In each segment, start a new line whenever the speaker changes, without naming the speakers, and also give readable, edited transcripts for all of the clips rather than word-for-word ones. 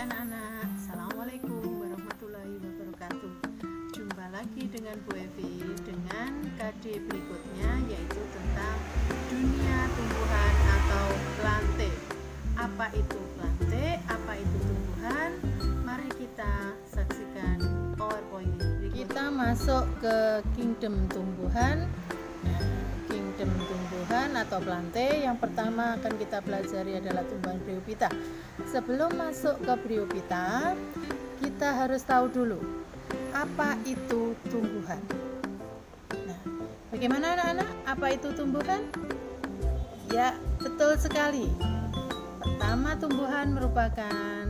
anak-anak, Assalamualaikum warahmatullahi wabarakatuh. Jumpa lagi dengan Bu Evi dengan KD berikutnya, yaitu tentang dunia tumbuhan atau plante. Apa itu plante? Apa itu tumbuhan? Mari kita saksikan PowerPoint berikut. Kita masuk ke kingdom tumbuhan. Kingdom tumbuhan atau plante. Yang pertama akan kita pelajari adalah tumbuhan Bryophyta. Sebelum masuk ke Bryophyta, kita harus tahu dulu apa itu tumbuhan. Nah, bagaimana anak-anak? Apa itu tumbuhan? Ya, betul sekali. Pertama, tumbuhan merupakan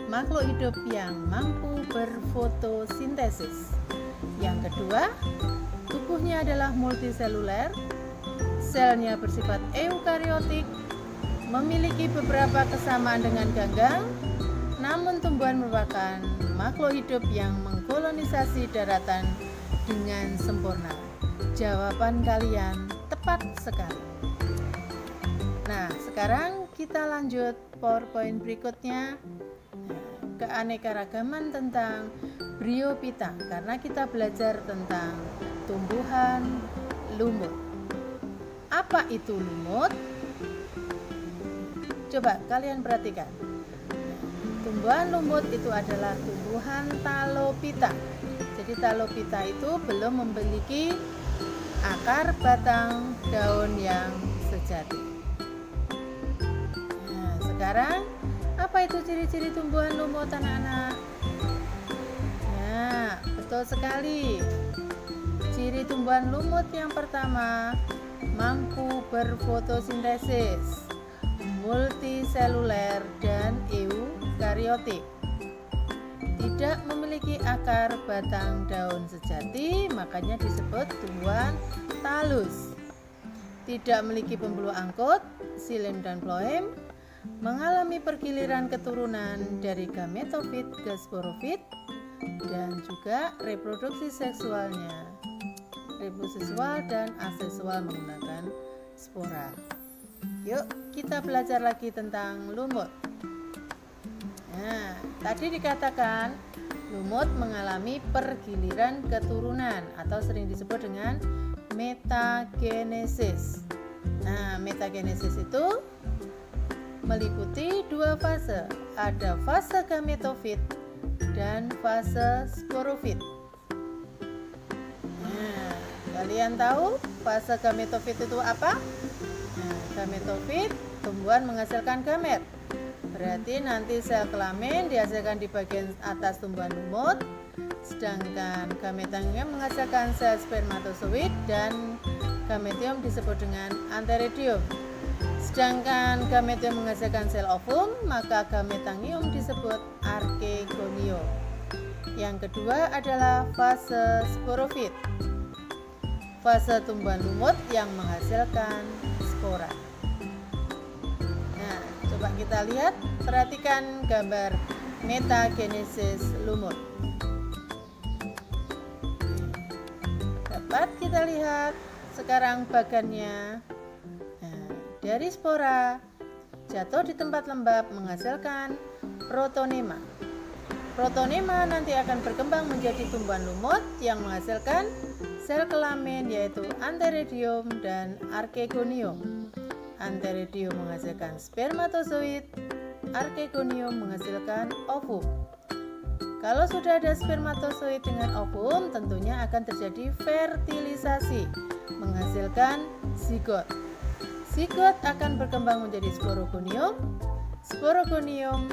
makhluk hidup yang mampu berfotosintesis. Yang kedua, tubuhnya adalah multiseluler, selnya bersifat eukariotik, memiliki beberapa kesamaan dengan ganggang, namun tumbuhan merupakan makhluk hidup yang mengkolonisasi daratan dengan sempurna. Jawaban kalian tepat sekali. Nah, sekarang kita lanjut PowerPoint berikutnya, keanekaragaman tentang Bryophyta, karena kita belajar tentang tumbuhan lumut. Apa itu lumut? Coba kalian perhatikan. Tumbuhan lumut itu adalah tumbuhan Talophyta. Jadi Talophyta itu belum memiliki akar, batang, daun yang sejati. Nah, sekarang apa itu ciri-ciri tumbuhan lumut anak-anak? Nah, betul sekali. Ciri tumbuhan lumut yang pertama, mampu berfotosintesis, multiseluler dan eukariotik. Tidak memiliki akar, batang, daun sejati, makanya disebut tumbuhan talus. Tidak memiliki pembuluh angkut, xilem dan phloem. Mengalami pergiliran keturunan dari gametofit ke sporofit, dan juga reproduksi seksualnya, reproduksi seksual dan aseksual menggunakan spora. Yuk kita belajar lagi tentang lumut. Nah, tadi dikatakan lumut mengalami pergiliran keturunan atau sering disebut dengan metagenesis. Nah, metagenesis itu meliputi dua fase. Ada fase gametofit dan fase sporofit. Nah, kalian tahu fase gametofit itu apa? Nah, gametofit, tumbuhan menghasilkan gamet. Berarti nanti sel kelamin dihasilkan di bagian atas tumbuhan lumut, sedangkan gametium menghasilkan sel spermatozoid dan gametium disebut dengan antheridium. Sedangkan gametium menghasilkan sel ovum, maka gametangium disebut archegonium. Yang kedua adalah fase sporofit, fase tumbuhan lumut yang menghasilkan spora. Nah, coba kita lihat, perhatikan gambar metagenesis lumut. Dapat kita lihat sekarang bagannya. Dari spora jatuh di tempat lembab menghasilkan protonema. Protonema nanti akan berkembang menjadi tumbuhan lumut yang menghasilkan sel kelamin yaitu antheridium dan archegonium. Antheridium menghasilkan spermatozoid, archegonium menghasilkan ovum. Kalau sudah ada spermatozoid dengan ovum, tentunya akan terjadi fertilisasi, menghasilkan zigot. Zigot akan berkembang menjadi sporogonium, sporogonium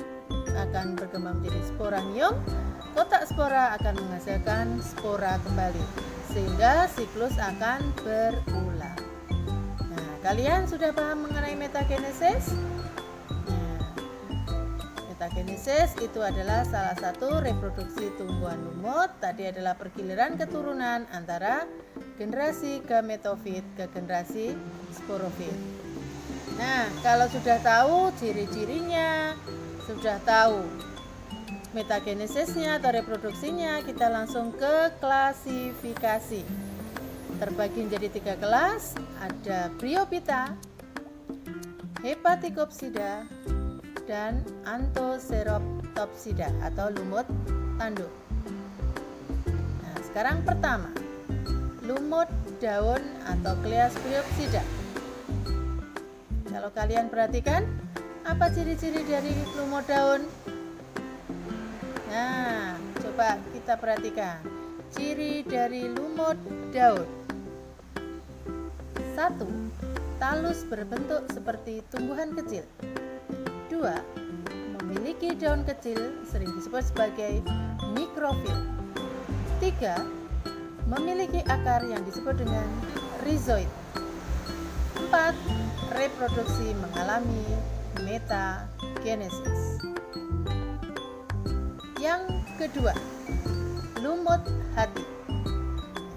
akan berkembang menjadi sporanium, kotak spora akan menghasilkan spora kembali, sehingga siklus akan berulang. Nah, kalian sudah paham mengenai metagenesis? Nah, metagenesis itu adalah salah satu reproduksi tumbuhan lumut. Tadi adalah pergiliran keturunan antara generasi gametofit ke generasi sporofit. Nah, kalau sudah tahu ciri-cirinya, sudah tahu metagenesisnya atau reproduksinya, kita langsung ke klasifikasi. Terbagi menjadi 3 kelas, ada Bryophyta, Hepaticopsida, dan Anthocerophyta. Topsida atau lumut tanduk. Nah, sekarang pertama, lumut daun atau Cleasphyllopsida. Kalau kalian perhatikan, apa ciri-ciri dari lumut daun? Nah, coba kita perhatikan ciri dari lumut daun. 1. Talus berbentuk seperti tumbuhan kecil. 2. Memiliki daun kecil sering disebut sebagai mikrofil. 3. Memiliki akar yang disebut dengan rhizoid. 4. Reproduksi mengalami metagenesis. Yang kedua, lumut hati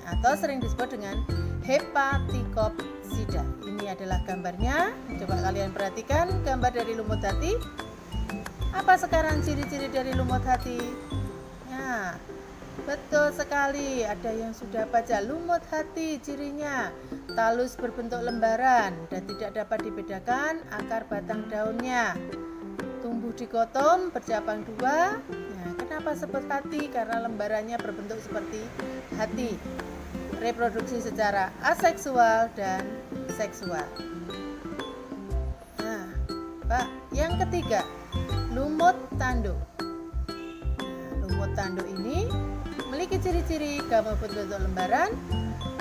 atau sering disebut dengan Hepaticopsida. Ini adalah gambarnya. Coba kalian perhatikan gambar dari lumut hati. Apa sekarang ciri-ciri dari lumut hati? Nah, betul sekali. Ada yang sudah baca lumut hati cirinya. Talus berbentuk lembaran dan tidak dapat dibedakan akar batang daunnya. Tumbuh dikotom, bercabang dua. Nah, kenapa sebut hati? Karena lembarannya berbentuk seperti hati. Reproduksi secara aseksual dan seksual. Nah, Pak, yang ketiga, lumut tanduk. Nah, lumut tanduk ini memiliki ciri-ciri gambar berbentuk lembaran,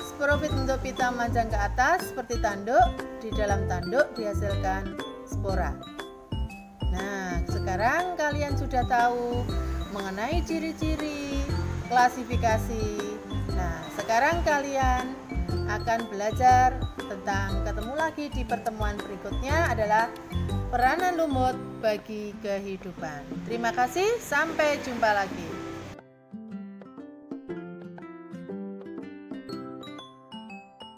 sporofit bentuk pita memanjang ke atas seperti tanduk. Di dalam tanduk dihasilkan spora. Nah, sekarang kalian sudah tahu mengenai ciri-ciri, klasifikasi. Nah, sekarang kalian akan belajar tentang, ketemu lagi di pertemuan berikutnya adalah peranan lumut bagi kehidupan. Terima kasih, sampai jumpa lagi.